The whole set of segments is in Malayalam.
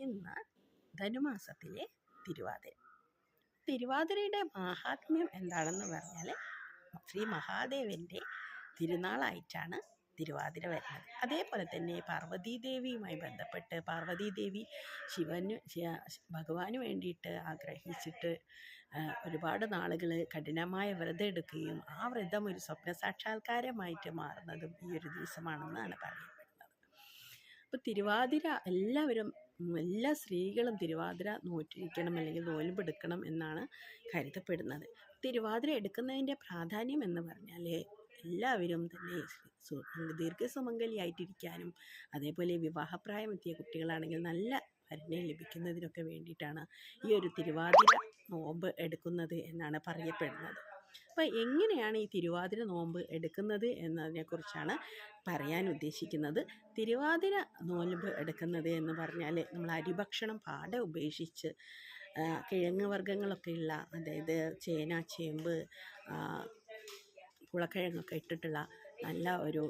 ഇന്ന് ധനുമാസത്തിലെ തിരുവാതിര. തിരുവാതിരയുടെ മാഹാത്മ്യം എന്താണെന്ന് പറഞ്ഞാൽ ശ്രീ മഹാദേവൻ്റെ തിരുനാളായിട്ടാണ് തിരുവാതിര വരുന്നത്. അതേപോലെ തന്നെ പാർവതീദേവിയുമായി ബന്ധപ്പെട്ട് പാർവതീദേവി ഭഗവാന് വേണ്ടിയിട്ട് ആഗ്രഹിച്ചിട്ട് ഒരുപാട് നാളുകൾ കഠിനമായ വ്രതം എടുക്കുകയും ആ വ്രതം ഒരു സ്വപ്ന സാക്ഷാത്കാരമായിട്ട് മാറുന്നതും ഈ ഒരു ദിവസമാണെന്നാണ് പറയപ്പെടുന്നത്. അപ്പോൾ തിരുവാതിര എല്ലാ സ്ത്രീകളും തിരുവാതിര നോറ്റിരിക്കണം അല്ലെങ്കിൽ നോയമ്പെടുക്കണം എന്നാണ് കരുതപ്പെടുന്നത്. തിരുവാതിര എടുക്കുന്നതിൻ്റെ പ്രാധാന്യം എന്ന് പറഞ്ഞാൽ എല്ലാവരും തന്നെ ദീർഘസുമംഗലിയായിട്ടിരിക്കാനും അതേപോലെ വിവാഹപ്രായമെത്തിയ കുട്ടികളാണെങ്കിൽ നല്ല വരനെ ലഭിക്കുന്നതിനൊക്കെ വേണ്ടിയിട്ടാണ് ഈ ഒരു തിരുവാതിര നോമ്പ് എടുക്കുന്നത് എന്നാണ് പറയപ്പെടുന്നത്. അപ്പോൾ എങ്ങനെയാണ് ഈ തിരുവാതിര നോമ്പ് എടുക്കുന്നത് എന്നതിനെക്കുറിച്ചാണ് പറയാൻ ഉദ്ദേശിക്കുന്നത്. തിരുവാതിര നോമ്പ് എടുക്കുന്നത് എന്ന് പറഞ്ഞാൽ നമ്മൾ അരിഭക്ഷണം പാടെ ഉപേക്ഷിച്ച് കിഴങ്ങ് വർഗ്ഗങ്ങളൊക്കെയുള്ള, അതായത് ചേന, ചേമ്പ്, പുളക്കിഴങ്ങൊക്കെ ഇട്ടിട്ടുള്ള നല്ല ഒരു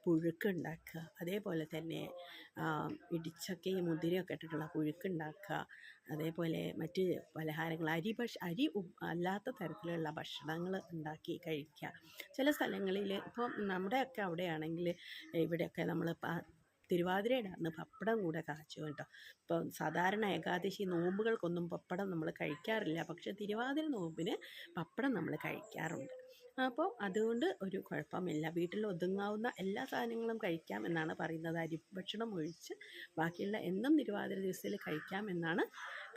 പുഴുക്ക് ഉണ്ടാക്കുക, അതേപോലെ തന്നെ ഇടിച്ചക്കയും മുതിരയൊക്കെ ഇട്ടിട്ടുള്ള പുഴുക്ക് ഉണ്ടാക്കുക, അതേപോലെ മറ്റ് പലഹാരങ്ങൾ അരി അല്ലാത്ത തരത്തിലുള്ള ഭക്ഷണങ്ങൾ ഉണ്ടാക്കി കഴിക്കുക. ചില സ്ഥലങ്ങളിൽ ഇപ്പോൾ നമ്മുടെയൊക്കെ അവിടെയാണെങ്കിൽ ഇവിടെയൊക്കെ നമ്മൾ തിരുവാതിരയുടെ അന്ന് പപ്പടം കൂടെ കാച്ചും കേട്ടോ. ഇപ്പോൾ സാധാരണ ഏകാദശി നോമ്പുകൾക്കൊന്നും പപ്പടം നമ്മൾ കഴിക്കാറില്ല, പക്ഷേ തിരുവാതിര നോമ്പിന് പപ്പടം നമ്മൾ കഴിക്കാറുണ്ട്. അപ്പോൾ അതുകൊണ്ട് ഒരു കുഴപ്പമില്ല, വീട്ടിൽ ഒതുങ്ങാവുന്ന എല്ലാ സാധനങ്ങളും കഴിക്കാം എന്നാണ് പറയുന്നത്. അരി ഭക്ഷണം ഒഴിച്ച് ബാക്കിയുള്ള എന്നും തിരുവാതിര ദിവസത്തിൽ കഴിക്കാം എന്നാണ്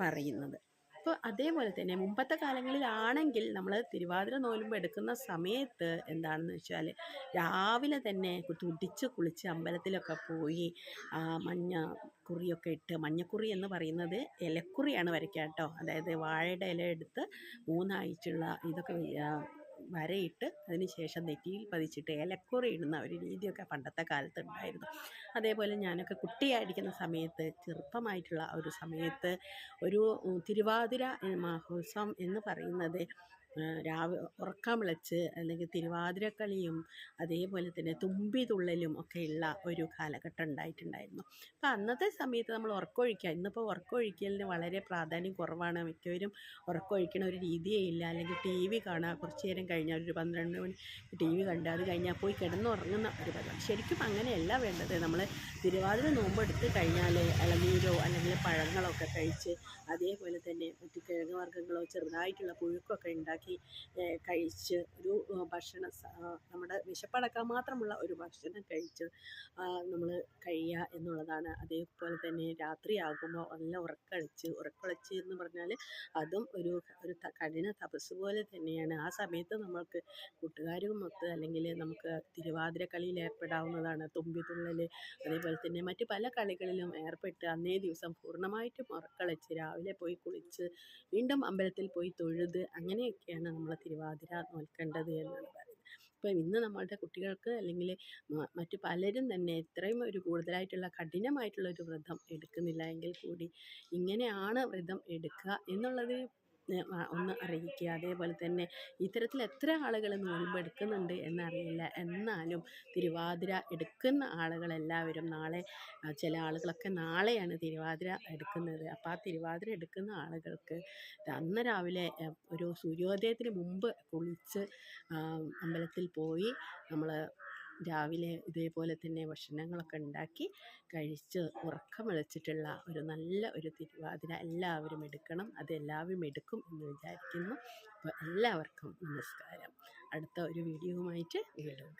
പറയുന്നത്. അപ്പോൾ അതേപോലെ തന്നെ മുമ്പത്തെ കാലങ്ങളിലാണെങ്കിൽ നമ്മൾ തിരുവാതിര നോയമ്പ് എടുക്കുന്ന സമയത്ത് എന്താണെന്ന് വെച്ചാൽ രാവിലെ തന്നെ തുടിച്ച് കുളിച്ച് അമ്പലത്തിലൊക്കെ പോയി മഞ്ഞക്കുറിയൊക്കെ ഇട്ട്, മഞ്ഞക്കുറി എന്ന് പറയുന്നത് ഇലക്കുറിയാണ് വരയ്ക്കുക കേട്ടോ. അതായത് വാഴയുടെ ഇല എടുത്ത് 3 ആയിട്ടുള്ള ഇതൊക്കെ വരയിട്ട് അതിന് ശേഷം നെറ്റിയിൽ പതിച്ചിട്ട് ഇലക്കുറി ഇടുന്ന ഒരു രീതിയൊക്കെ പണ്ടത്തെ കാലത്ത് ഉണ്ടായിരുന്നു. അതേപോലെ ഞാനൊക്കെ കുട്ടിയായിരിക്കുന്ന സമയത്ത്, ചെറുപ്പമായിട്ടുള്ള ഒരു സമയത്ത്, ഒരു തിരുവാതിര മഹോത്സവം എന്ന് പറയുന്നത് ഉറക്കം വിളിച്ച് അല്ലെങ്കിൽ തിരുവാതിരക്കളിയും അതേപോലെ തന്നെ തുമ്പി തുള്ളലും ഒക്കെയുള്ള ഒരു കാലഘട്ടം ഉണ്ടായിട്ടുണ്ടായിരുന്നു. അപ്പോൾ അന്നത്തെ സമയത്ത് നമ്മൾ ഉറക്കമൊഴിക്കുക, ഇന്നിപ്പോൾ ഉറക്കമൊഴിക്കലിന് വളരെ പ്രാധാന്യം കുറവാണ്. മിക്കവരും ഉറക്കമൊഴിക്കണ ഒരു രീതിയേ ഇല്ല. അല്ലെങ്കിൽ ടി വി കാണുക, കുറച്ച് നേരം കഴിഞ്ഞാൽ ഒരു 12 മണി ടി വി കണ്ട് അത് കഴിഞ്ഞാൽ പോയി കിടന്നുറങ്ങുന്ന ഒരു പതിവാണ്. ശരിക്കും അങ്ങനെയല്ല വേണ്ടത്. നമ്മൾ തിരുവാതിര നോമ്പെടുത്ത് കഴിഞ്ഞാൽ ഇളനീരോ അല്ലെങ്കിൽ പഴങ്ങളൊക്കെ കഴിച്ച് അതേപോലെ തന്നെ മറ്റു കിഴങ്ങ് വർഗ്ഗങ്ങളോ ചെറുതായിട്ടുള്ള പുഴുക്കൊക്കെ ഉണ്ടാക്കി കഴിച്ച് ഒരു ഭക്ഷണം, നമ്മുടെ വിശപ്പടക്കാൻ മാത്രമുള്ള ഒരു ഭക്ഷണം കഴിച്ച് നമ്മൾ കഴിയുക എന്നുള്ളതാണ്. അതേപോലെ തന്നെ രാത്രിയാകുമ്പോൾ നല്ല ഉറക്കളച്ച് എന്ന് പറഞ്ഞാൽ അതും ഒരു കഠിന തപസ് പോലെ തന്നെയാണ്. ആ സമയത്ത് നമ്മൾക്ക് കൂട്ടുകാരുമൊത്ത് അല്ലെങ്കിൽ നമുക്ക് തിരുവാതിര കളിയിൽ ഏർപ്പെടാവുന്നതാണ്. തുമ്പിതുള്ളൽ അതേപോലെ തന്നെ മറ്റ് പല കളികളിലും ഏർപ്പെട്ട് അന്നേ ദിവസം പൂർണ്ണമായിട്ടും ഉറക്കളച്ച് രാവിലെ പോയി കുളിച്ച് വീണ്ടും അമ്പലത്തിൽ പോയി തൊഴുത് അങ്ങനെയൊക്കെയാണ് നമ്മൾ തിരുവാതിര നോൽക്കേണ്ടത് എന്നാണ് പറയുന്നത്. ഇപ്പോൾ ഇന്ന് നമ്മളുടെ കുട്ടികൾക്ക് അല്ലെങ്കിൽ മറ്റു പലരും തന്നെ ഇത്രയും ഒരു കൂടുതലായിട്ടുള്ള കഠിനമായിട്ടുള്ള ഒരു വ്രതം എടുക്കുന്നില്ല എങ്കിൽ കൂടി ഇങ്ങനെയാണ് വ്രതം എടുക്കുക എന്നുള്ളത് ഒന്ന് അറിയിക്കുക. അതേപോലെ തന്നെ ഇത്തരത്തിൽ എത്ര ആളുകൾ നോയമ്പ് എടുക്കുന്നുണ്ട് എന്നറിയില്ല, എന്നാലും തിരുവാതിര എടുക്കുന്ന ആളുകളെല്ലാവരും നാളെ, ചില ആളുകളൊക്കെ നാളെയാണ് തിരുവാതിര എടുക്കുന്നത്. അപ്പോൾ ആ തിരുവാതിര എടുക്കുന്ന ആളുകൾക്ക് അന്ന് രാവിലെ ഒരു സൂര്യോദയത്തിന് മുമ്പ് കുളിച്ച് അമ്പലത്തിൽ പോയി നമ്മൾ രാവിലെ ഇതേപോലെ തന്നെ ഭക്ഷണങ്ങളൊക്കെ ഉണ്ടാക്കി കഴിച്ച് ഉറക്കം വിളിച്ചിട്ടുള്ള ഒരു നല്ല ഒരു തിരുവാതിര എല്ലാവരും എടുക്കണം. അത് എല്ലാവരും എടുക്കും എന്ന് വിചാരിക്കുന്നു. അപ്പോൾ എല്ലാവർക്കും നമസ്കാരം. അടുത്ത ഒരു വീഡിയോവുമായിട്ട് വീണ്ടും